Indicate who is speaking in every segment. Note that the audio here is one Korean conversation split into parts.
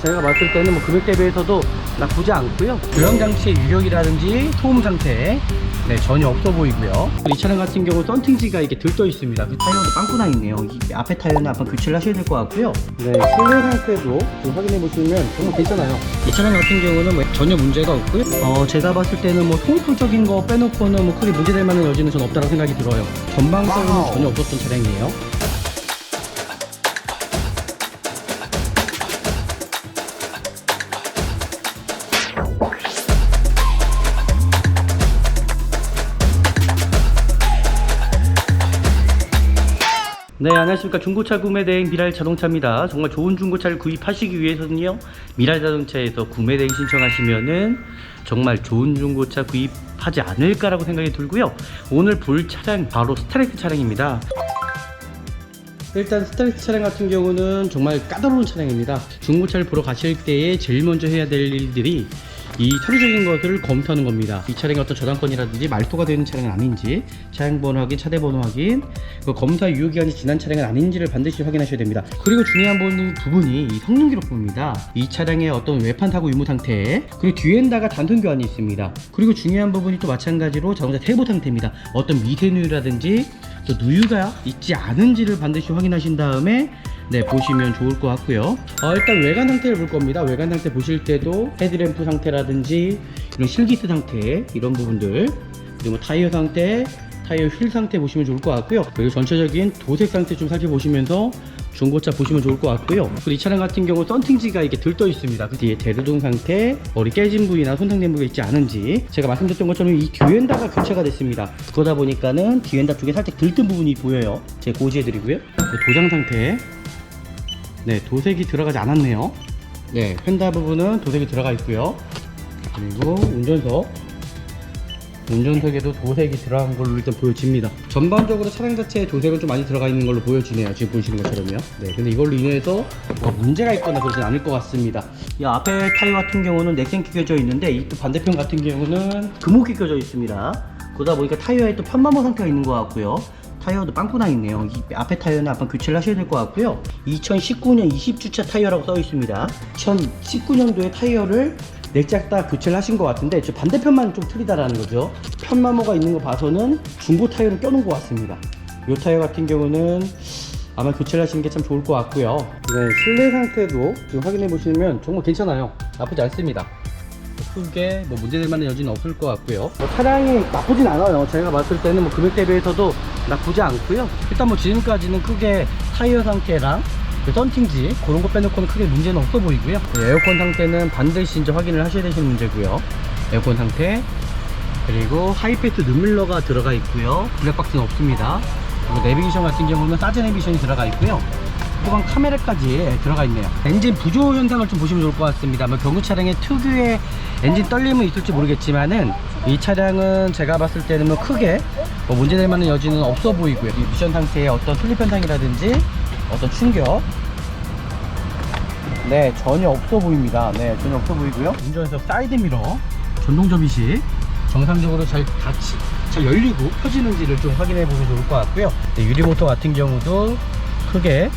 Speaker 1: 제가 봤을 때는 뭐 금액 대비해서도 나쁘지 않고요. 조향장치의 유격이라든지 소음 상태 전혀 없어 보이고요. 이 차량 같은 경우 썬팅지가 이렇게 들떠 있습니다. 그 타이어도 빵꾸 나 있네요. 이 앞에 타이어는 한번 교체를 하셔야 될 것 같고요. 네, 실내 상태도 좀 확인해 보시면 정말 괜찮아요. 이 차량 같은 경우는 뭐 전혀 문제가 없고요. 제가 봤을 때는 뭐 통풍적인 거 빼놓고는 뭐 크게 문제될 만한 여지는 전 없다고 생각이 들어요. 전방적으로는 전혀 없었던 차량이에요. 네, 안녕하십니까. 중고차 구매 대행 미랄 자동차입니다. 정말 좋은 중고차를 구입하시기 위해서는요, 미랄 자동차에서 구매 대행 신청하시면은 정말 좋은 중고차 구입하지 않을까라고 생각이 들고요. 오늘 볼 차량 바로 스타렉스 차량입니다. 일단 스타렉스 차량 같은 경우는 정말 까다로운 차량입니다. 중고차를 보러 가실 때에 제일 먼저 해야 될 일들이 이 서류적인 것을 검토하는 겁니다. 이 차량이 어떤 저당권이라든지 말소가 되는 차량은 아닌지, 차량 번호 확인, 차대 번호 확인, 그 검사 유효기간이 지난 차량은 아닌지를 반드시 확인하셔야 됩니다. 그리고 중요한 부분이 이 성능 기록부입니다. 이 차량의 어떤 외판 타고 유무 상태, 그리고 뒤엔다가 단순 교환이 있습니다. 그리고 중요한 부분이 또 마찬가지로 자동차 세부 상태입니다. 어떤 미세누유라든지 또 누유가 있지 않은지를 반드시 확인하신 다음에 보시면 좋을 것 같고요. 일단 외관 상태를 볼 겁니다. 외관 상태 보실 때도 헤드램프 상태라든지 이런 실기스 상태, 이런 부분들, 그리고 타이어 상태, 타이어 휠 상태 보시면 좋을 것 같고요. 그리고 전체적인 도색 상태 좀 살펴보시면서 중고차 보시면 좋을 것 같고요. 그리고 이 차량 같은 경우 썬팅지가 이렇게 들떠 있습니다. 그 뒤에 대류동 상태, 머리 깨진 부위나 손상된 부위가 있지 않은지, 제가 말씀드렸던 것처럼 이 뒤엔다가 교체가 됐습니다. 그러다 보니까는 뒤엔다 쪽에 살짝 들뜬 부분이 보여요. 제가 고지해드리고요. 도장 상태, 도색이 들어가지 않았네요. 펜다 부분은 도색이 들어가 있고요. 그리고 운전석에도 도색이 들어간 걸로 일단 보여집니다. 전반적으로 차량 자체에 도색은 좀 많이 들어가 있는 걸로 보여지네요. 지금 보시는 것처럼요. 근데 이걸로 인해서 문제가 있거나 그러진 않을 것 같습니다. 이 앞에 타이어 같은 경우는 넥센 끼겨져 있는데, 이 또 반대편 같은 경우는 금호 끼겨져 있습니다. 그러다 보니까 타이어에 또 편마모 상태가 있는 것 같고요. 타이어도 빵꾸 나 있네요. 이 앞에 타이어는 한번 교체를 하셔야 될 것 같고요. 2019년 20주차 타이어라고 써 있습니다. 2019년도에 타이어를 넥작 다 교체를 하신 것 같은데, 저 반대편만 좀 틀리다라는 거죠. 편마모가 있는 거 봐서는 중고 타이어를 껴놓은 것 같습니다. 이 타이어 같은 경우는 아마 교체를 하시는 게 참 좋을 것 같고요. 실내 상태도 지금 확인해 보시면 정말 괜찮아요. 나쁘지 않습니다. 크게 문제될 만한 여지는 없을 것 같고요. 차량이 나쁘진 않아요. 제가 봤을 때는 금액 대비해서도 나쁘지 않고요. 일단 지금까지는 크게 타이어 상태랑 썬팅지 그런 거 빼놓고는 크게 문제는 없어 보이고요. 에어컨 상태는 반드시 이제 확인을 하셔야 되시는 문제고요. 에어컨 상태, 그리고 하이패스 눈밀러가 들어가 있고요. 블랙박스는 없습니다. 그리고 내비게이션 같은 경우는 사제 내비게이션이 들어가 있고요. 후방 카메라까지 들어가 있네요. 엔진 부조 현상을 좀 보시면 좋을 것 같습니다. 경유 차량의 특유의 엔진 떨림은 있을지 모르겠지만은, 이 차량은 제가 봤을 때는 크게 문제될 만한 여지는 없어 보이고요. 이 미션 상태의 어떤 슬립 현상이라든지 어떤 충격, 전혀 없어 보입니다. 전혀 없어 보이고요. 운전석 사이드 미러 전동 접이식 정상적으로 잘 열리고 펴지는지를 좀 확인해 보면 좋을 것 같고요. 유리 모터 같은 경우도 크게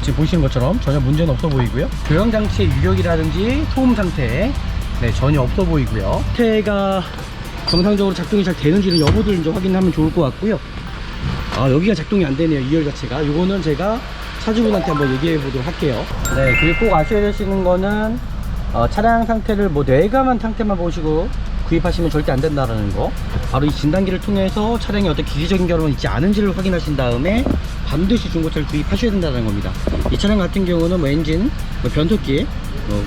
Speaker 1: 지금 보시는 것처럼 전혀 문제는 없어 보이고요. 조향장치의 유격이라든지 소음 상태 전혀 없어 보이고요. 상태가 정상적으로 작동이 잘 되는지는 여부들 이제 확인하면 좋을 것 같고요. 여기가 작동이 안 되네요. 2열 자체가. 이거는 제가 차주분한테 한번 얘기해 보도록 할게요. 그리고 꼭 아셔야 되시는 거는 차량 상태를 뇌감한 상태만 보시고 구입하시면 절대 안 된다는 거. 바로 이 진단기를 통해서 차량에 어떤 기계적인 결함은 있지 않은지를 확인하신 다음에 반드시 중고차를 구입하셔야 된다는 겁니다. 이 차량 같은 경우는 엔진, 변속기,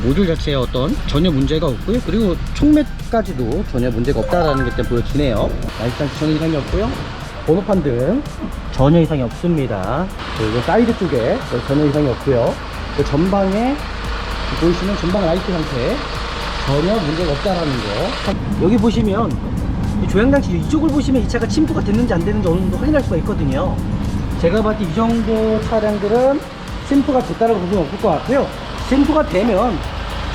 Speaker 1: 모듈 자체에 어떤 전혀 문제가 없고요. 그리고 총매까지도 전혀 문제가 없다라는 게 일단 보여지네요. 라이트 전혀 이상이 없고요. 번호판 등 전혀 이상이 없습니다. 그리고 사이드 쪽에 전혀 이상이 없고요. 전방에 보이시는 전방 라이트 상태 전혀 문제가 없다라는 거. 여기 보시면 이 조향장치 이쪽을 보시면 이 차가 침투가 됐는지 안 됐는지 어느 정도 확인할 수가 있거든요. 제가 봤을 때 이 정도 차량들은 침투가 됐다라고 보시면 없을 것 같고요. 침투가 되면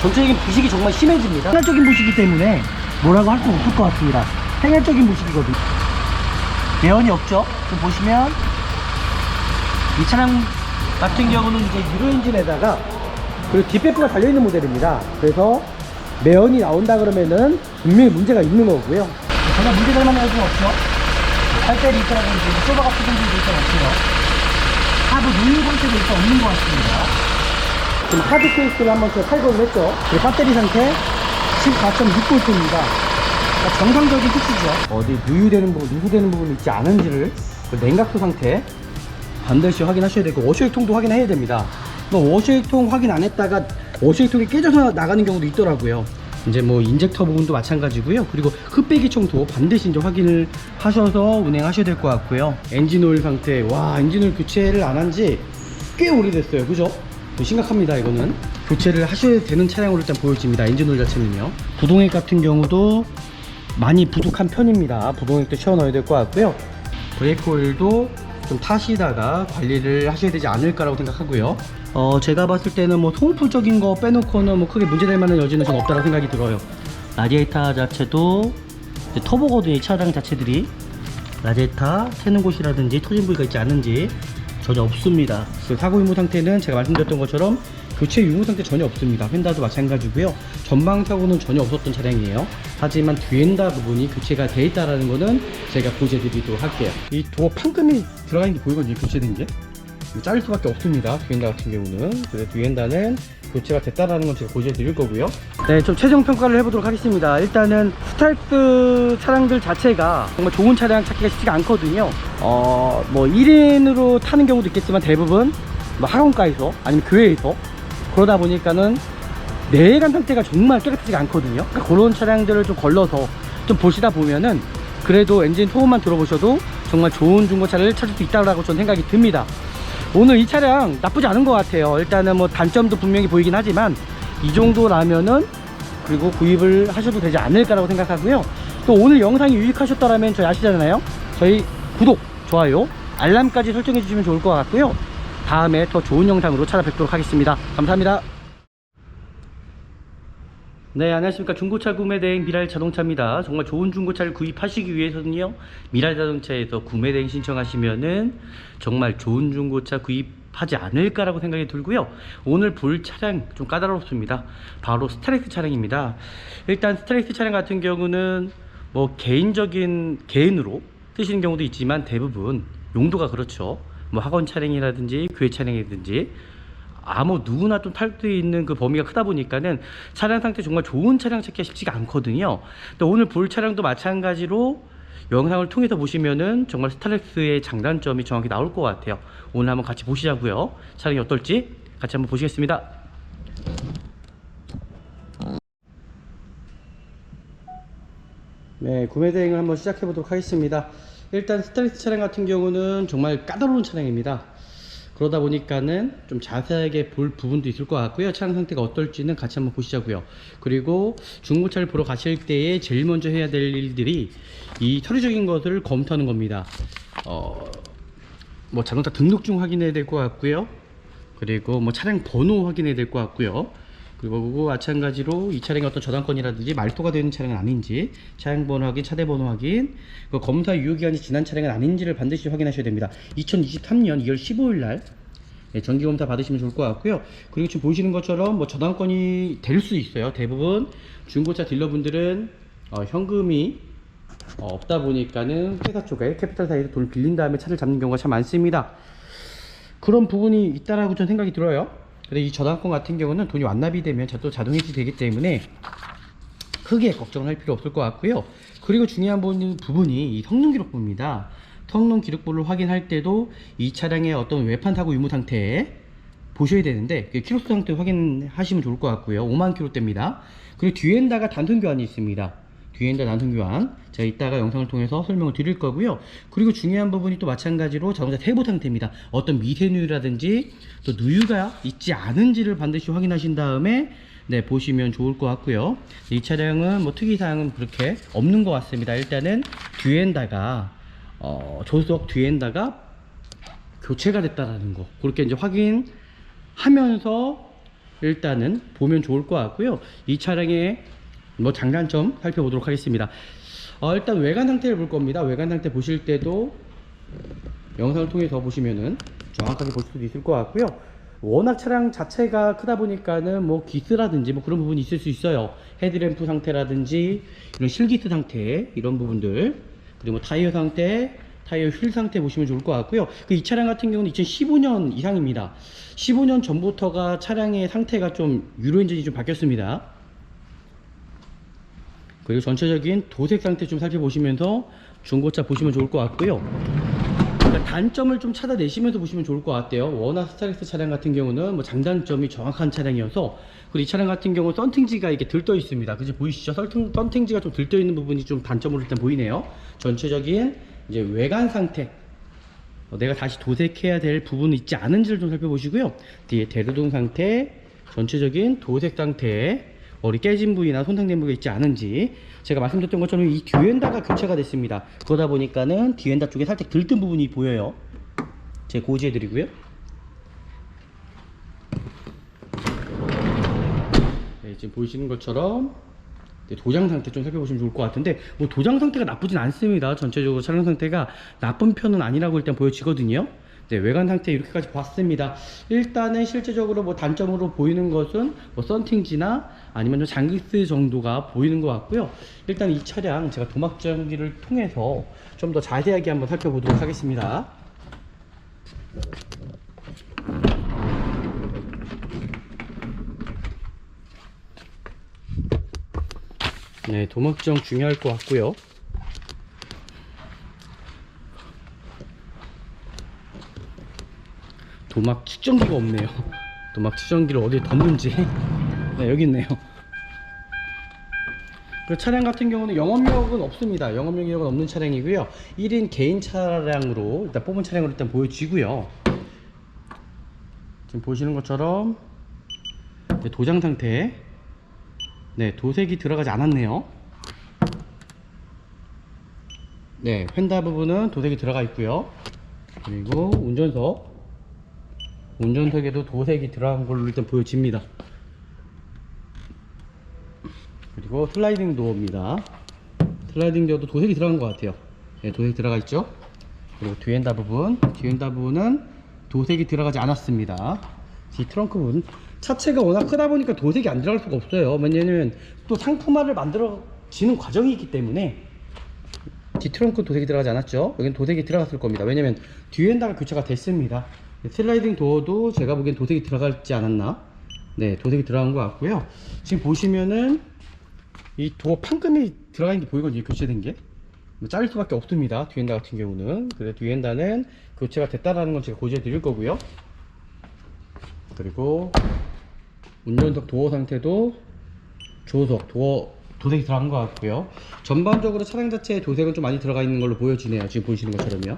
Speaker 1: 전체적인 부식이 정말 심해집니다. 생활적인 부식이기 때문에 뭐라고 할 수 없을 것 같습니다. 생활적인 부식이거든요. 매연이 없죠. 지금 보시면 이 차량 같은 경우는 이제 유로 엔진에다가 그리고 뒷배프가 달려있는 모델입니다. 그래서 매연이 나온다 그러면은 분명히 문제가 있는 거고요. 전혀 문제될 만한 여지는 없죠. 팔대리 있다라든지 쇼바가 부정도 일단 없고요. 하부 누유 상태도 일단 없는 것 같습니다. 지금 하드 케이스를 한번 제가 탈거를 했죠. 그리고 배터리 상태 14.6V입니다. 그러니까 정상적인 특수죠. 어디 누유되는 부분, 누구되는 부분이 있지 않은지를 그 냉각수 상태 반드시 확인하셔야 되고, 워셔액통도 확인해야 됩니다. 워셔액통 확인 안 했다가 워셔액통이 깨져서 나가는 경우도 있더라고요. 이제 뭐 인젝터 부분도 마찬가지고요. 그리고 흡배기청도 반드시 이제 확인을 하셔서 운행하셔야 될 것 같고요. 엔진오일 상태, 와, 엔진오일 교체를 안 한 지 꽤 오래됐어요. 그죠? 심각합니다. 이거는 교체를 하셔야 되는 차량으로 일단 보여집니다. 엔진오일 자체는요. 부동액 같은 경우도 많이 부족한 편입니다. 부동액도 채워 넣어야 될 것 같고요. 브레이크 오일도 좀 타시다가 관리를 하셔야 되지 않을까라고 생각하고요. 제가 봤을 때는 뭐 소모품적인 거 빼놓고는 뭐 크게 문제될 만한 여지는 전 없다고 생각이 들어요. 라디에이터 자체도 터보거든요. 이 차량 자체들이 라디에이터 새는 곳이라든지 터진 부위가 있지 않은지 전혀 없습니다. 그 사고 유무 상태는 제가 말씀드렸던 것처럼 교체 유무 상태 전혀 없습니다. 휀다도 마찬가지고요. 전방 사고는 전혀 없었던 차량이에요. 하지만 뒤엔다 부분이 교체가 돼 있다라는 거는 제가 보여드리도록 할게요. 이 도어 판금이 들어가 있는 게 보이거든요. 교체된 게 자를 수밖에 없습니다. 뒤엔다 같은 경우는. 그래서 뒤엔다는 교체가 됐다라는 건 제가 보여드릴 거고요. 네, 좀 최종 평가를 해보도록 하겠습니다. 일단은 스타렉스 차량들 자체가 정말 좋은 차량 찾기가 쉽지가 않거든요. 뭐 1인으로 타는 경우도 있겠지만 대부분 뭐 학원가에서 아니면 교회에서 그러다 보니까는 내외관 상태가 정말 깨끗하지가 않거든요. 그러니까 그런 차량들을 좀 걸러서 좀 보시다 보면은 그래도 엔진 소음만 들어보셔도 정말 좋은 중고차를 찾을 수 있다고 저는 생각이 듭니다. 오늘 이 차량 나쁘지 않은 것 같아요. 일단은 뭐 단점도 분명히 보이긴 하지만 이 정도라면은 그리고 구입을 하셔도 되지 않을까라고 생각하고요. 또 오늘 영상이 유익하셨다면 저희 아시잖아요. 저희 구독, 좋아요, 알람까지 설정해 주시면 좋을 것 같고요. 다음에 더 좋은 영상으로 찾아뵙도록 하겠습니다. 감사합니다. 네, 안녕하십니까. 중고차 구매대행 미랄자동차입니다. 정말 좋은 중고차를 구입하시기 위해서는요, 미랄자동차에서 구매대행 신청하시면은 정말 좋은 중고차 구입하지 않을까라고 생각이 들고요. 오늘 볼 차량 좀 까다롭습니다. 바로 스타렉스 차량입니다. 일단 스타렉스 차량 같은 경우는 뭐 개인으로 쓰시는 경우도 있지만 대부분 용도가 그렇죠. 뭐 학원 차량이라든지 교회 차량이라든지 아무 누구나 좀 탈 수 있는 그 범위가 크다 보니까는 차량 상태 정말 좋은 차량 찾기가 쉽지가 않거든요. 또 오늘 볼 차량도 마찬가지로 영상을 통해서 보시면은 정말 스타렉스의 장단점이 정확히 나올 것 같아요. 오늘 한번 같이 보시자고요. 차량이 어떨지 같이 한번 보시겠습니다. 네, 구매 대행을 한번 시작해 보도록 하겠습니다. 일단 스타렉스 차량 같은 경우는 정말 까다로운 차량입니다. 그러다 보니까는 좀 자세하게 볼 부분도 있을 것 같고요. 차량 상태가 어떨지는 같이 한번 보시자고요. 그리고 중고차를 보러 가실 때에 제일 먼저 해야 될 일들이 이 서류적인 것을 검토하는 겁니다. 뭐 자동차 등록증 확인해야 될 것 같고요. 그리고 뭐 차량 번호 확인해야 될 것 같고요. 그리고 마찬가지로 이 차량이 어떤 저당권이라든지 말소가 되는 차량은 아닌지, 차량 번호 확인, 차대 번호 확인, 그 검사 유효기간이 지난 차량은 아닌지를 반드시 확인하셔야 됩니다. 2023년 2월 15일 날 정기검사 받으시면 좋을 것 같고요. 그리고 지금 보시는 것처럼 뭐 저당권이 될 수 있어요. 대부분 중고차 딜러분들은 현금이 없다 보니까는 회사 쪽에 캐피탈 사이에서 돈을 빌린 다음에 차를 잡는 경우가 참 많습니다. 그런 부분이 있다라고 저는 생각이 들어요. 근데 이 저당권 같은 경우는 돈이 완납이 되면 또 자동 해지 되기 때문에 크게 걱정을 할 필요 없을 것 같고요. 그리고 중요한 부분이 이 성능 기록부입니다. 성능 기록부를 확인할 때도 이 차량의 어떤 외판 타고 유무 상태 보셔야 되는데 키로수 상태 확인하시면 좋을 것 같고요. 5만 킬로대입니다. 그리고 뒤엔다가 단순 교환이 있습니다. 뒤엔다 단순 교환 제가 이따가 영상을 통해서 설명을 드릴 거고요. 그리고 중요한 부분이 또 마찬가지로 자동차 세부 상태입니다. 어떤 미세누유라든지 또 누유가 있지 않은지를 반드시 확인하신 다음에 보시면 좋을 것 같고요. 이 차량은 뭐 특이사항은 그렇게 없는 것 같습니다. 일단은 뒤엔다가 조수석 뒤엔다가 교체가 됐다라는 거 그렇게 이제 확인하면서 일단은 보면 좋을 것 같고요. 이 차량의 뭐 장단점 살펴보도록 하겠습니다. 일단 외관 상태를 볼 겁니다. 외관 상태 보실 때도 영상을 통해서 보시면은 정확하게 볼 수도 있을 것 같고요. 워낙 차량 자체가 크다 보니까는 뭐 기스라든지 뭐 그런 부분이 있을 수 있어요. 헤드램프 상태라든지 이런 실기스 상태 이런 부분들, 그리고 뭐 타이어 상태, 타이어 휠 상태 보시면 좋을 것 같고요. 이 차량 같은 경우는 2015년 이상입니다. 15년 전부터가 차량의 상태가 좀 유로 엔진이 좀 바뀌었습니다. 그리고 전체적인 도색 상태 좀 살펴보시면서 중고차 보시면 좋을 것 같고요. 그러니까 단점을 좀 찾아내시면서 보시면 좋을 것 같아요. 워낙 스타렉스 차량 같은 경우는 뭐 장단점이 정확한 차량이어서, 그리고 이 차량 같은 경우 썬팅지가 이렇게 들떠 있습니다. 그죠? 보이시죠? 썬팅지가 좀 들떠 있는 부분이 좀 단점으로 일단 보이네요. 전체적인 이제 외관 상태, 내가 다시 도색해야 될 부분이 있지 않은지를 좀 살펴보시고요. 뒤에 대로동 상태, 전체적인 도색 상태, 머리 깨진 부위나 손상된 부위가 있지 않은지, 제가 말씀드렸던 것처럼 이 뒤엔다가 교체가 됐습니다. 그러다 보니까는 뒤엔다 쪽에 살짝 들뜬 부분이 보여요. 제가 고지해 드리고요. 네, 지금 보이시는 것처럼 도장 상태 좀 살펴보시면 좋을 것 같은데, 뭐 도장 상태가 나쁘진 않습니다. 전체적으로 차량 상태가 나쁜 편은 아니라고 일단 보여지거든요. 네, 외관 상태 이렇게까지 봤습니다. 일단은 실제적으로 뭐 단점으로 보이는 것은 뭐 썬팅지나 아니면 좀 장기스 정도가 보이는 것 같고요. 일단 이 차량 제가 도막전기를 통해서 좀 더 자세하게 한번 살펴보도록 하겠습니다. 네, 도막정 중요할 것 같고요. 도막 측정기가 없네요. 도막 측정기를 어디에 뒀는지. 네, 여기 있네요. 그 차량 같은 경우는 영업력은 없습니다. 영업력은 없는 차량이고요. 1인 개인 차량으로 일단 뽑은 차량으로 일단 보여지고요. 지금 보시는 것처럼 도장 상태, 네, 도색이 들어가지 않았네요. 네, 휀다 부분은 도색이 들어가 있고요. 그리고 운전석에도 도색이 들어간 걸로 일단 보여집니다. 그리고 슬라이딩 도어입니다. 슬라이딩 도어도 도색이 들어간 것 같아요. 네, 도색이 들어가 있죠. 그리고 뒤엔다 부분은 도색이 들어가지 않았습니다. 뒤 트렁크 부분, 차체가 워낙 크다 보니까 도색이 안 들어갈 수가 없어요. 왜냐면 또 상품화를 만들어지는 과정이 있기 때문에. 뒤 트렁크 도색이 들어가지 않았죠. 여기는 도색이 들어갔을 겁니다. 왜냐면 뒤엔다가 교체가 됐습니다. 슬라이딩 도어도 제가 보기엔 도색이 들어가지 않았나. 네, 도색이 들어간 것 같고요. 지금 보시면은 이 도어 판금이 들어가 있는 게 보이거든요. 교체된 게 자를 수밖에 없습니다. 뒤엔다 같은 경우는. 그래서 뒤엔다는 교체가 됐다라는 건 제가 고지해 드릴 거고요. 그리고 운전석 도어 상태도 조석 도색이 들어간 것 같고요. 전반적으로 차량 자체에 도색은 좀 많이 들어가 있는 걸로 보여지네요. 지금 보시는 것처럼요.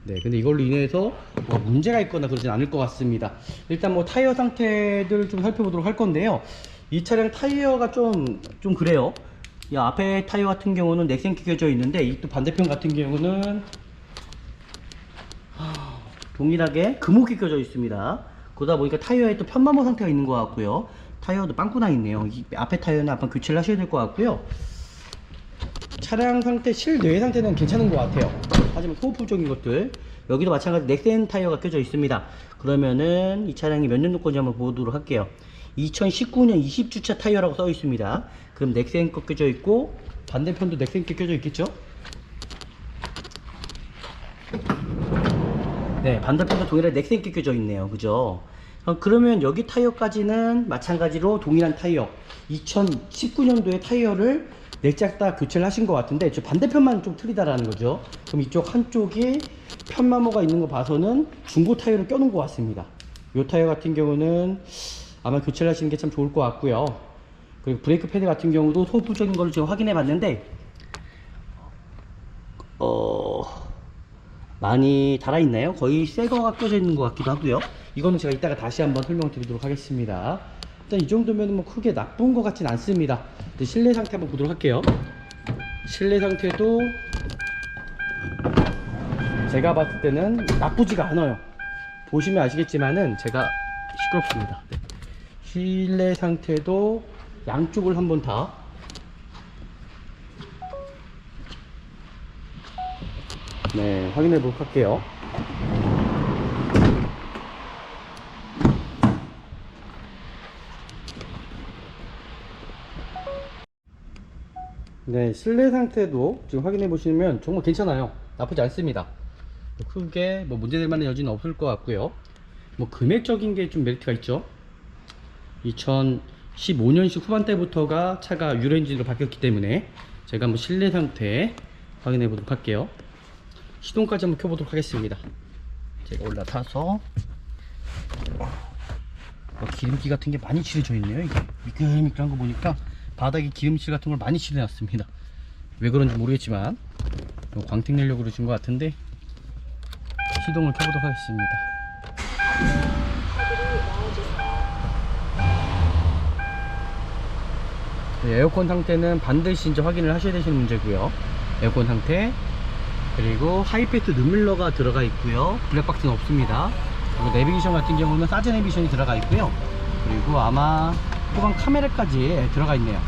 Speaker 1: 네, 근데 이걸로 인해서 뭐가 문제가 있거나 그러진 않을 것 같습니다. 일단 뭐 타이어 상태들 좀 살펴보도록 할 건데요. 이 차량 타이어가 좀 그래요. 이 앞에 타이어 같은 경우는 넥센 끼껴져 있는데, 이 또 반대편 같은 경우는 동일하게 금호 끼껴져 있습니다. 그러다 보니까 타이어에 또 편마모 상태가 있는 것 같고요. 타이어도 빵꾸 나 있네요. 이 앞에 타이어는 아마 교체를 하셔야 될 것 같고요. 차량 상태, 실내 상태는 괜찮은 것 같아요. 하지만 소모품적인 것들, 여기도 마찬가지 넥센 타이어가 껴져 있습니다. 그러면은 이 차량이 몇 년도 건지 한번 보도록 할게요. 2019년 20주차 타이어라고 써 있습니다. 그럼 넥센 거 껴져 있고, 반대편도 넥센 게 껴져 있겠죠? 네, 반대편도 동일하게 넥센 게 껴져 있네요. 그죠? 그러면 여기 타이어까지는 마찬가지로 동일한 타이어, 2019년도의 타이어를 넥작 다 교체를 하신 것 같은데, 저 반대편만 좀 틀리다라는 거죠. 그럼 이쪽 한쪽이 편마모가 있는 거 봐서는 중고 타이어를 껴놓은 것 같습니다. 이 타이어 같은 경우는 아마 교체를 하시는 게 참 좋을 것 같고요. 그리고 브레이크 패드 같은 경우도 소모품적인 걸 지금 확인해 봤는데 많이 달아있나요? 거의 새거가 껴져 있는 것 같기도 하고요. 이거는 제가 이따가 다시 한번 설명드리도록 하겠습니다. 일단 이 정도면 뭐 크게 나쁜 것 같진 않습니다. 실내 상태 한번 보도록 할게요. 실내 상태도 제가 봤을 때는 나쁘지가 않아요. 보시면 아시겠지만은 제가 시끄럽습니다. 네. 실내 상태도 양쪽을 한번 다 확인해 보도록 할게요. 네, 실내 상태도 지금 확인해 보시면 정말 괜찮아요. 나쁘지 않습니다. 크게 뭐 문제될 만한 여지는 없을 것 같고요. 뭐 금액적인 게 좀 메리트가 있죠. 2015년식 후반대부터가 차가 유로 엔진으로 바뀌었기 때문에 제가 한번 실내 상태 확인해 보도록 할게요. 시동까지 한번 켜보도록 하겠습니다. 제가 올라타서 기름기 같은 게 많이 칠해져 있네요. 이게 미끌미끌한 거 보니까 바닥에 기름칠 같은 걸 많이 칠해 놨습니다. 왜 그런지 모르겠지만 광택 내려고 그러신 것 같은데 시동을 켜보도록 하겠습니다. 네, 에어컨 상태는 반드시 이제 확인을 하셔야 되시는 문제고요. 에어컨 상태, 그리고 하이패스 눈밀러가 들어가 있고요. 블랙박스는 없습니다. 그리고 내비게이션 같은 경우는 사제 내비게이션이 들어가 있고요. 그리고 아마 후방 카메라까지 들어가 있네요.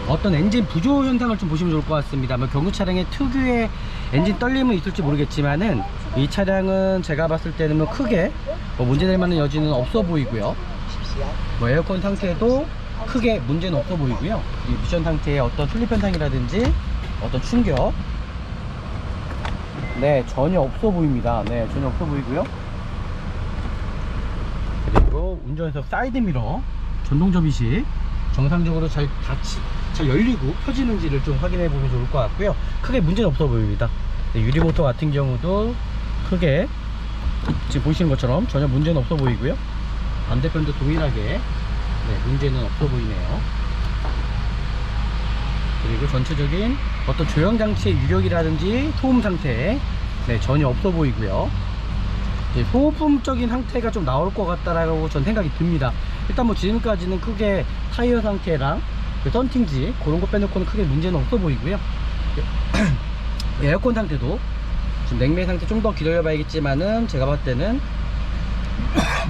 Speaker 1: 어떤 엔진 부조 현상을 좀 보시면 좋을 것 같습니다. 뭐 경유 차량의 특유의 엔진 떨림은 있을지 모르겠지만은 이 차량은 제가 봤을 때는 뭐 크게 뭐 문제될 만한 여지는 없어 보이고요. 뭐 에어컨 상태도 크게 문제는 없어 보이고요. 이 미션 상태의 어떤 슬립 현상이라든지 어떤 충격, 네, 전혀 없어 보입니다. 네, 전혀 없어 보이고요. 그리고 운전석 사이드 미러 전동 접이식 정상적으로 잘 열리고 펴지는지를 좀 확인해 보면 좋을 것 같고요. 크게 문제는 없어 보입니다. 네, 유리모터 같은 경우도 크게 지금 보시는 것처럼 전혀 문제는 없어 보이고요. 반대편도 동일하게 문제는 없어 보이네요. 그리고 전체적인 어떤 조형장치의 유력이라든지 소음 상태 전혀 없어 보이고요. 소음적인 상태가 좀 나올 것 같다라고 전 생각이 듭니다. 일단 뭐 지금까지는 크게 타이어 상태랑 썬팅지 그런 거 빼놓고는 크게 문제는 없어 보이고요. 에어컨 상태도 지금 냉매 상태 좀 더 기다려 봐야겠지만은 제가 봤을 때는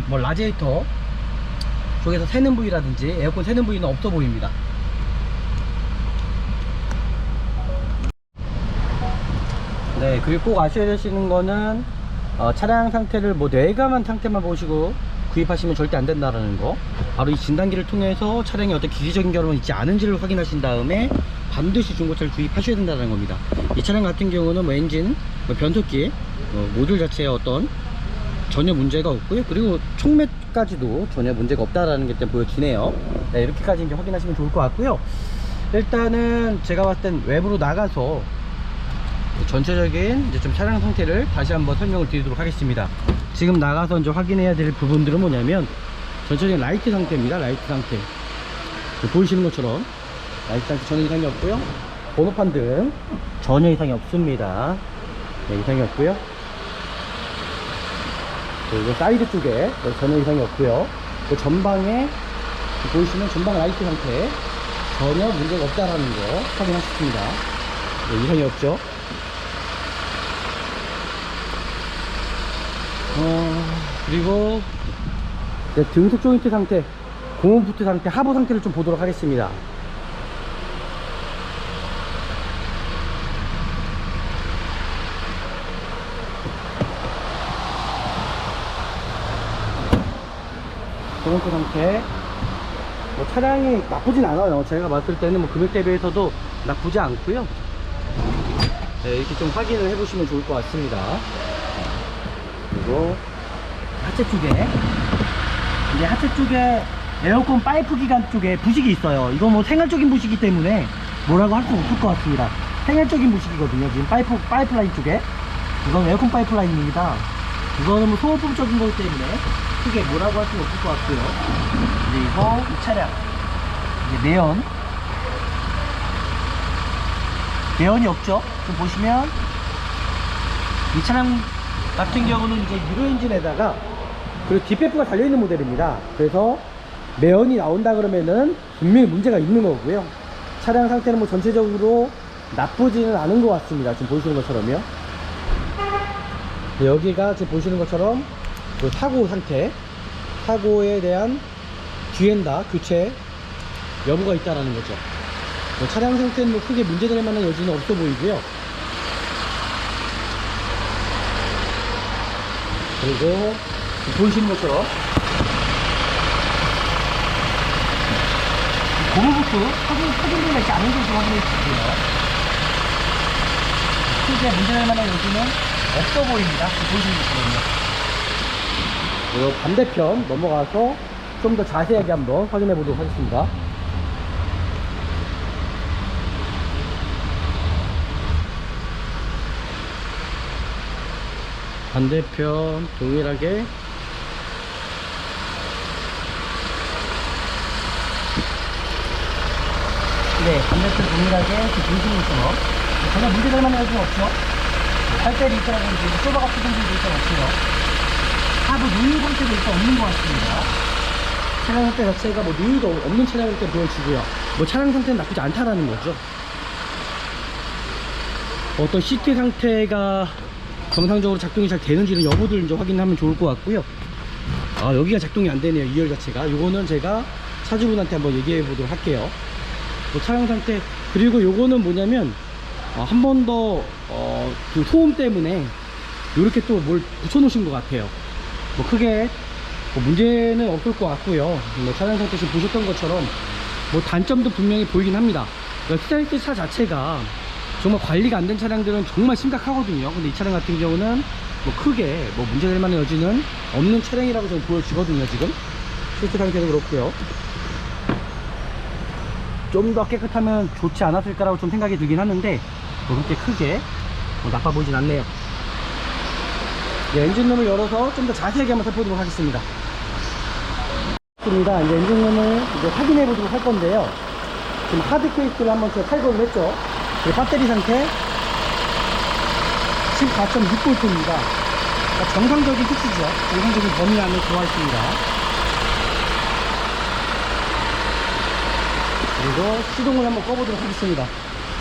Speaker 1: 뭐 라디에이터 쪽에서 새는 부위라든지 에어컨 새는 부위는 없어 보입니다. 네, 그리고 꼭 아셔야 되시는 거는 차량 상태를 뭐 내감한 상태만 보시고 구입하시면 절대 안 된다라는 거. 바로 이 진단기를 통해서 차량에 어떤 기기적인 결함은 있지 않은지를 확인하신 다음에 반드시 중고차를 구입하셔야 된다는 겁니다. 이 차량 같은 경우는 뭐 엔진, 뭐 변속기, 모듈 자체에 어떤 전혀 문제가 없고요. 그리고 총매까지도 전혀 문제가 없다라는 게 일단 보여지네요. 네, 이렇게까지 이제 확인하시면 좋을 것 같고요. 일단은 제가 봤을 땐 외부로 나가서 전체적인 이제 좀 차량 상태를 다시 한번 설명을 드리도록 하겠습니다. 지금 나가서 이제 확인해야 될 부분들은 뭐냐면 전체적인 라이트 상태입니다. 라이트 상태 보이시는 것처럼 라이트 상태 전혀 이상이 없고요. 번호판 등 전혀 이상이 없습니다. 네, 이상이 없고요. 그리고 사이드 쪽에 전혀 이상이 없고요. 그 전방에 보이시는 전방 라이트 상태 전혀 문제가 없다라는 거 확인하셨습니다. 네, 이상이 없죠. 그리고 등속 조인트 상태, 고무 부트 상태, 하부 상태를 좀 보도록 하겠습니다. 조인트 상태 뭐 차량이 나쁘진 않아요. 제가 봤을 때는 뭐 금액 대비해서도 나쁘지 않고요. 네, 이렇게 좀 확인을 해보시면 좋을 것 같습니다. 그리고 하체 쪽에 이제 하체 쪽에 에어컨 파이프 기관 쪽에 부식이 있어요. 이거 뭐 생활적인 부식이기 때문에 뭐라고 할 수 없을 것 같습니다. 생활적인 부식이거든요. 지금 파이프라인 쪽에 이건 에어컨 파이프라인입니다. 이거는 뭐 소모품적인 거기 때문에 크게 뭐라고 할 수는 없을 것 같고요. 그리고 이 차량 이제 내연이 없죠. 좀 보시면 이 차량 같은 경우는 이제 유로 엔진에다가 그리고 뒷배프가 달려있는 모델입니다. 그래서 매연이 나온다 그러면은 분명히 문제가 있는 거고요. 차량 상태는 뭐 전체적으로 나쁘지는 않은 것 같습니다. 지금 보시는 것처럼요. 여기가 지금 보시는 것처럼 그 사고 상태, 사고에 대한 뒤엔다 교체 여부가 있다라는 거죠. 뭐 차량 상태는 뭐 크게 문제될 만한 여지는 없어 보이고요. 그리고 보이시는 것처럼 고무 부트 터진 데가 있지 않은지 좀 확인해 주시고요. 크게 문제될 만한 여지는 없어 보입니다. 보시면 되시거든요. 반대편 넘어가서 좀 더 자세하게 한번 확인해 보도록 하겠습니다. 반대편 동일하게 반대편 동일하게 보시는 것처럼 전혀 문제될 만한 여지는 없죠. 살대리 있다라든지 소바가 푸는 분도 일단 없고요. 하부 누유 상태도 일단 없는 것 같습니다. 차량 상태 자체가 뭐 누유가 없는 차량일 때 보여지고요. 뭐 차량 상태는 나쁘지 않다라는 거죠. 어떤 시트 상태가 정상적으로 작동이 잘 되는지는 여부들 이제 확인하면 좋을 것 같고요. 아, 여기가 작동이 안 되네요. 2열 자체가. 이거는 제가 차주분한테 한번 얘기해 보도록 할게요. 뭐 차량 상태, 그리고 요거는 뭐냐면 한 번 더 그 소음 때문에 이렇게 또 뭘 붙여 놓으신 것 같아요. 뭐 크게 뭐 문제는 없을 것 같고요. 뭐 차량 상태 지금 보셨던 것처럼 뭐 단점도 분명히 보이긴 합니다. 그러니까 스타일리스 차 자체가 정말 관리가 안 된 차량들은 정말 심각하거든요. 근데 이 차량 같은 경우는 뭐 크게 뭐 문제될 만한 여지는 없는 차량이라고 좀 보여지거든요. 지금 시트 상태도 그렇고요. 좀 더 깨끗하면 좋지 않았을까라고 좀 생각이 들긴 하는데 그렇게 크게 나빠 보이진 않네요. 엔진룸을 열어서 좀 더 자세하게 한번 살펴보도록 하겠습니다. 이제 엔진룸을 이제 확인해 보도록 할 건데요. 지금 하드 케이스를 한번 제가 탈거를 했죠. 그리고 배터리 상태 14.6V입니다. 그러니까 정상적인 수치죠. 정상적인 범위 안에 들어와 있습니다. 그리고 시동을 한번 꺼보도록 하겠습니다.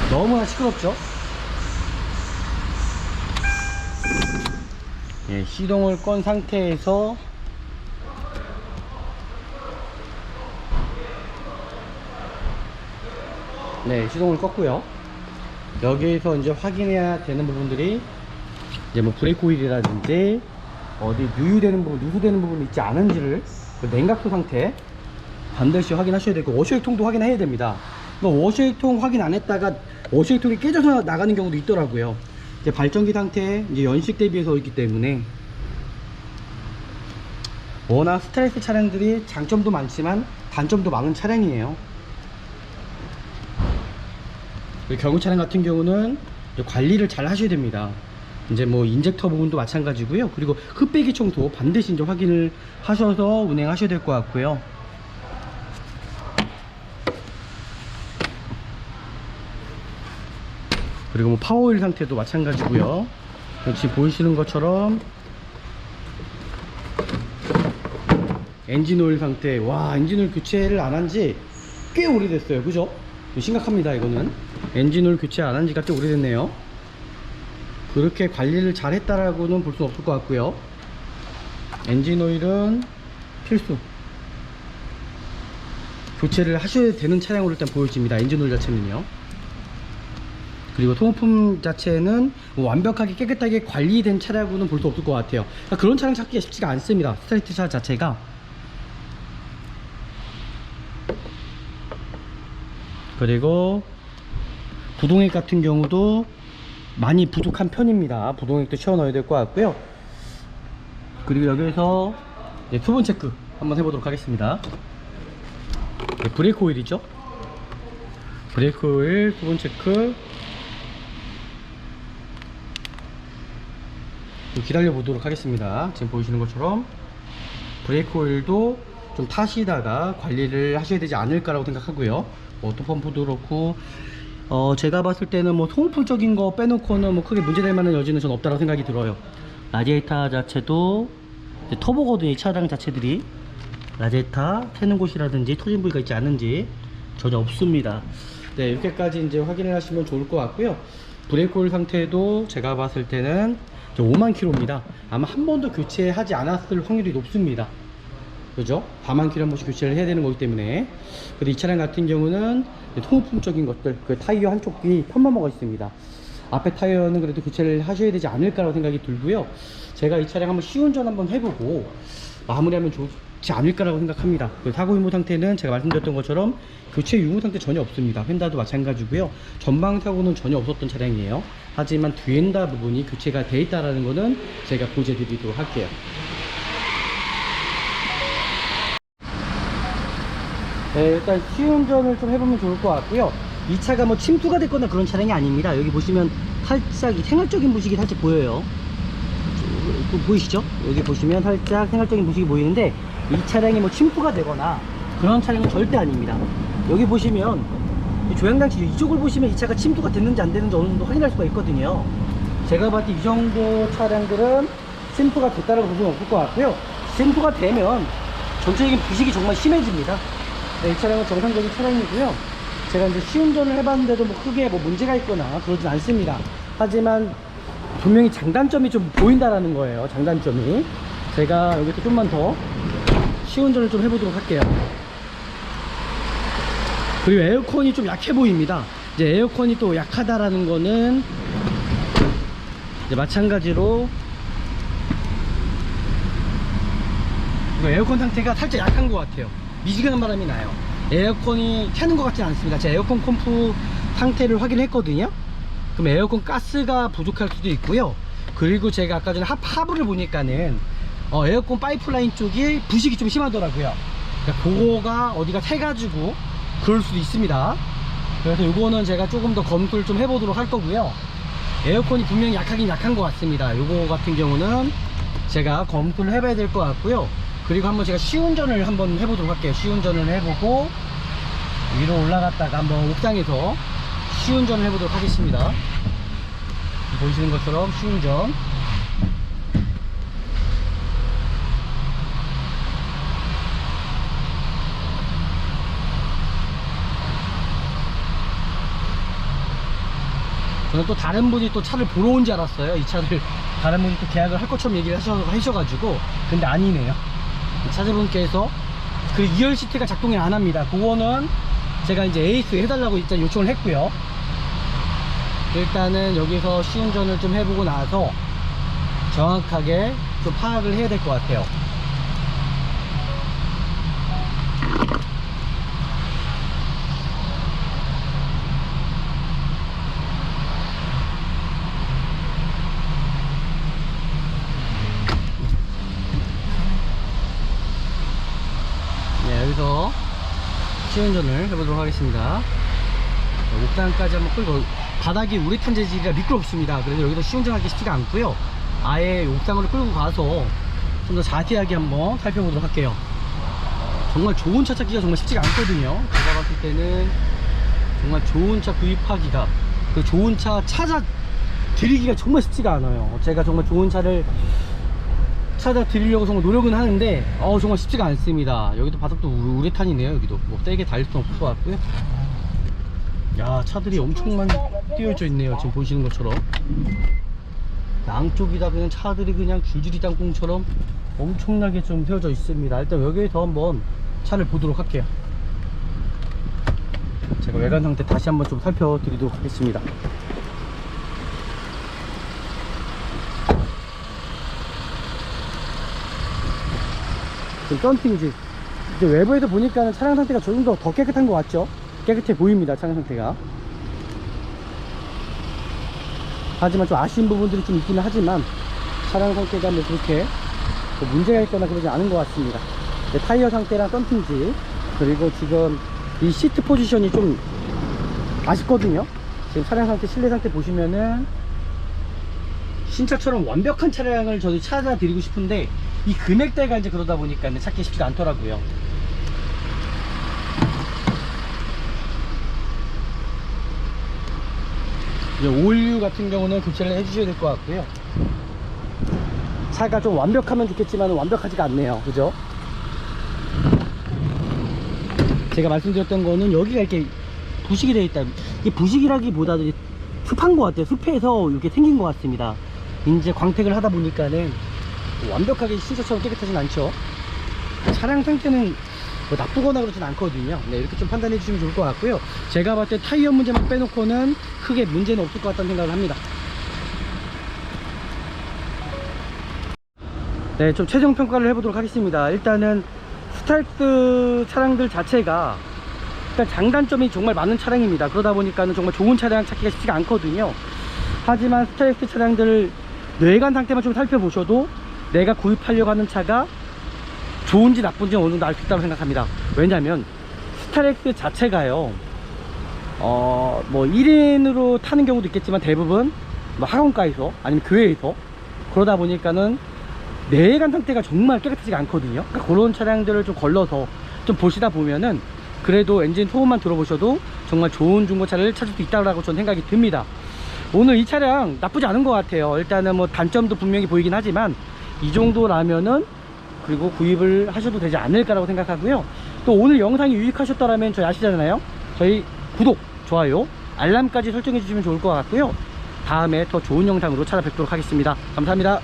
Speaker 1: 너무나 시끄럽죠? 시동을 건 상태에서 시동을 껐고요. 여기에서 이제 확인해야 되는 부분들이 이제 뭐 브레이크 오일이라든지 어디 누유되는 부분, 누수되는 부분이 있지 않은지를 그 냉각수 상태 반드시 확인하셔야 되고, 워셔액통도 확인해야 됩니다. 워셔액통 확인 안 했다가 워셔액통이 깨져서 나가는 경우도 있더라고요. 이제 발전기 상태 이제 연식 대비해서 있기 때문에 워낙 스트레스 차량들이 장점도 많지만 단점도 많은 차량이에요. 경유 차량 같은 경우는 관리를 잘 하셔야 됩니다. 이제 뭐 인젝터 부분도 마찬가지고요. 그리고 흡배기 청소 반드시 이제 확인을 하셔서 운행하셔야 될 것 같고요. 그리고 뭐 파워오일 상태도 마찬가지고요. 지금 보이시는 것처럼 엔진오일 상태, 와, 엔진오일 교체를 안 한 지 꽤 오래됐어요. 그죠? 심각합니다. 이거는 엔진오일 교체 안 한 지가 꽤 오래됐네요. 그렇게 관리를 잘 했다라고는 볼 수 없을 것 같고요. 엔진오일은 필수 교체를 하셔야 되는 차량으로 일단 보여집니다. 엔진오일 자체는요. 그리고 소모품 자체는 완벽하게 깨끗하게 관리된 차량으로는 볼 수 없을 것 같아요. 그러니까 그런 차량 찾기가 쉽지가 않습니다. 스트레이트 차 자체가. 그리고 부동액 같은 경우도 많이 부족한 편입니다. 부동액도 채워 넣어야 될 것 같고요. 그리고 여기에서 이제 수분 체크 한번 해보도록 하겠습니다. 브레이크 오일이죠. 브레이크 오일 수분 체크 기다려 보도록 하겠습니다. 지금 보이시는 것처럼 브레이크 오일도 좀 타시다가 관리를 하셔야 되지 않을까라고 생각하고요. 오토펌프도 그렇고 제가 봤을 때는 뭐 소모품적인 거 빼놓고는 뭐 크게 문제될 만한 여지는 전 없다고 생각이 들어요. 라디에이터 자체도 터보거든요. 이 차량 자체들이 라디에이터 새는 곳이라든지 터진 부위가 있지 않은지 전혀 없습니다. 네, 이렇게까지 이제 확인을 하시면 좋을 것 같고요. 브레이크 오일 상태도 제가 봤을 때는 5만 킬로입니다. 아마 한 번도 교체하지 않았을 확률이 높습니다. 그죠? 4만 킬로 한 번씩 교체를 해야 되는 거기 때문에. 근데 이 차량 같은 경우는 소모품적인 것들, 그 타이어 한쪽이 편마모가 있습니다. 앞에 타이어는 그래도 교체를 하셔야 되지 않을까라고 생각이 들고요. 제가 이 차량 한번 시운전 한번 해보고 마무리하면 않을까라고 생각합니다. 그 사고 유무 상태는 제가 말씀드렸던 것처럼 교체 유무 상태 전혀 없습니다. 휀다도 마찬가지고요. 전방 사고는 전혀 없었던 차량이에요. 하지만 뒤엔다 부분이 교체가 돼 있다라는 거는 제가 보여드리도록 할게요. 네, 일단 시운전을 좀 해보면 좋을 것 같고요. 이 차가 뭐 침투가 됐거나 그런 차량이 아닙니다. 여기 보시면 살짝 생활적인 부식이 살짝 보여요. 보이시죠? 여기 보시면 살짝 생활적인 부식이 보이는데 이 차량이 뭐 침투가 되거나 그런 차량은 절대 아닙니다. 여기 보시면 이 조향장치 이쪽을 보시면 이 차가 침투가 됐는지 안 됐는지 어느 정도 확인할 수가 있거든요. 제가 봤을 때 이 정도 차량들은 침투가 됐다라고 볼 수는 없을 것 같고요. 침투가 되면 전체적인 부식이 정말 심해집니다. 네, 이 차량은 정상적인 차량이고요. 제가 이제 시운전을 해봤는데도 뭐 크게 뭐 문제가 있거나 그러진 않습니다. 하지만 분명히 장단점이 좀 보인다라는 거예요. 장단점이. 제가 여기서 좀만 더 시운전을 좀 해보도록 할게요. 그리고 에어컨이 좀 약해 보입니다. 이제 에어컨이 또 약하다라는 거는 이제 마찬가지로 이거 에어컨 상태가 살짝 약한 것 같아요. 미지근한 바람이 나요. 에어컨이 켜는 것 같진 않습니다. 제가 에어컨 펌프 상태를 확인했거든요. 그럼 에어컨 가스가 부족할 수도 있고요. 그리고 제가 아까 전에 하부를 보니까는 에어컨 파이프라인 쪽이 부식이 좀 심하더라고요. 그러니까 그거가 어디가 새가지고 그럴 수도 있습니다. 그래서 이거는 제가 조금 더 검토를 좀 해보도록 할 거고요. 에어컨이 분명히 약하긴 약한 것 같습니다. 이거 같은 경우는 제가 검토를 해봐야 될 것 같고요. 그리고 한번 제가 시운전을 한번 해보도록 할게요. 시운전을 해보고 위로 올라갔다가 한번 옥상에서 시운전을 해보도록 하겠습니다. 보시는 것처럼 시운전. 저는 또 다른 분이 또 차를 보러 온 줄 알았어요. 이 차를 다른 분이 또 계약을 할 것처럼 얘기를 하셔가지고 근데 아니네요. 차주분께서 그 2열 시트가 작동이 안 합니다. 그거는 제가 이제 에이스 해달라고 일단 요청을 했고요. 일단은 여기서 시운전을 좀 해보고 나서 정확하게 좀 파악을 해야 될 것 같아요. 네, 여기서 시운전을 해보도록 하겠습니다. 옥상까지 한번 끌고, 바닥이 우레탄 재질이라 미끄럽습니다. 그래서 여기서 시운전하기 쉽지가 않고요. 아예 옥상으로 끌고 가서 좀 더 자세하게 한번 살펴보도록 할게요. 정말 좋은 차 찾기가 정말 쉽지가 않거든요. 제가 봤을 때는 정말 좋은 차 구입하기가, 그 좋은 차 찾아 드리기가 정말 쉽지가 않아요. 제가 정말 좋은 차를 찾아 드리려고 정말 노력은 하는데 정말 쉽지가 않습니다. 여기도 바닥도 우레탄이네요. 여기도 뭐 세게 달릴 수는 없을 것 같고요. 야, 차들이 엄청 많이 띄어져 있네요. 지금 보시는 것처럼 양쪽이다 그냥 차들이 그냥 줄줄이 땅콩처럼 엄청나게 좀 세워져 있습니다. 일단 여기에서 한번 차를 보도록 할게요. 제가 외관 상태 다시 한번 좀 살펴드리도록 하겠습니다. 지금 썬팅지 이제 외부에서 보니까 차량 상태가 조금 더 깨끗한 것 같죠? 깨끗해 보입니다. 차량 상태가. 하지만 좀 아쉬운 부분들이 좀 있기는 하지만 차량 상태가 뭐 그렇게 문제가 있거나 그러지 않은 것 같습니다. 타이어 상태랑 썬팅지, 그리고 지금 이 시트 포지션이 좀 아쉽거든요. 지금 차량 상태, 실내 상태 보시면은 신차처럼 완벽한 차량을 저도 찾아드리고 싶은데 이 금액대가 이제 그러다 보니까 찾기 쉽지가 않더라고요. 이제 오일류 같은 경우는 교체를 해주셔야 될 것 같고요. 차가 좀 완벽하면 좋겠지만 완벽하지가 않네요. 그죠? 제가 말씀드렸던 거는 여기가 이렇게 부식이 되어 있다. 이게 부식이라기보다도 습한 것 같아요. 습해서 이렇게 생긴 것 같습니다. 이제 광택을 하다 보니까는 완벽하게 신차처럼 깨끗하진 않죠. 차량 상태는 뭐 나쁘거나 그러진 않거든요. 네, 이렇게 좀 판단해 주시면 좋을 것 같고요. 제가 봤을 때 타이어 문제만 빼놓고는 크게 문제는 없을 것 같다는 생각을 합니다. 네, 좀 최종 평가를 해보도록 하겠습니다. 일단은 스타렉스 차량들 자체가 일단 장단점이 정말 많은 차량입니다. 그러다 보니까는 정말 좋은 차량 찾기가 쉽지가 않거든요. 하지만 스타렉스 차량들 내관 상태만 좀 살펴보셔도 내가 구입하려고 하는 차가 좋은지 나쁜지 어느 정도 알 수 있다고 생각합니다. 왜냐면 스타렉스 자체가요, 뭐 1인으로 타는 경우도 있겠지만 대부분 뭐 학원가에서 아니면 교회에서, 그러다 보니까는 내관 상태가 정말 깨끗하지가 않거든요. 그러니까 그런 차량들을 좀 걸러서 좀 보시다 보면은 그래도 엔진 소음만 들어보셔도 정말 좋은 중고차를 찾을 수 있다고 저는 생각이 듭니다. 오늘 이 차량 나쁘지 않은 것 같아요. 일단은 뭐 단점도 분명히 보이긴 하지만 이 정도라면은 그리고 구입을 하셔도 되지 않을까라고 생각하고요. 또 오늘 영상이 유익하셨다면 저희 아시잖아요, 저희 구독, 좋아요, 알람까지 설정해 주시면 좋을 것 같고요. 다음에 더 좋은 영상으로 찾아뵙도록 하겠습니다. 감사합니다.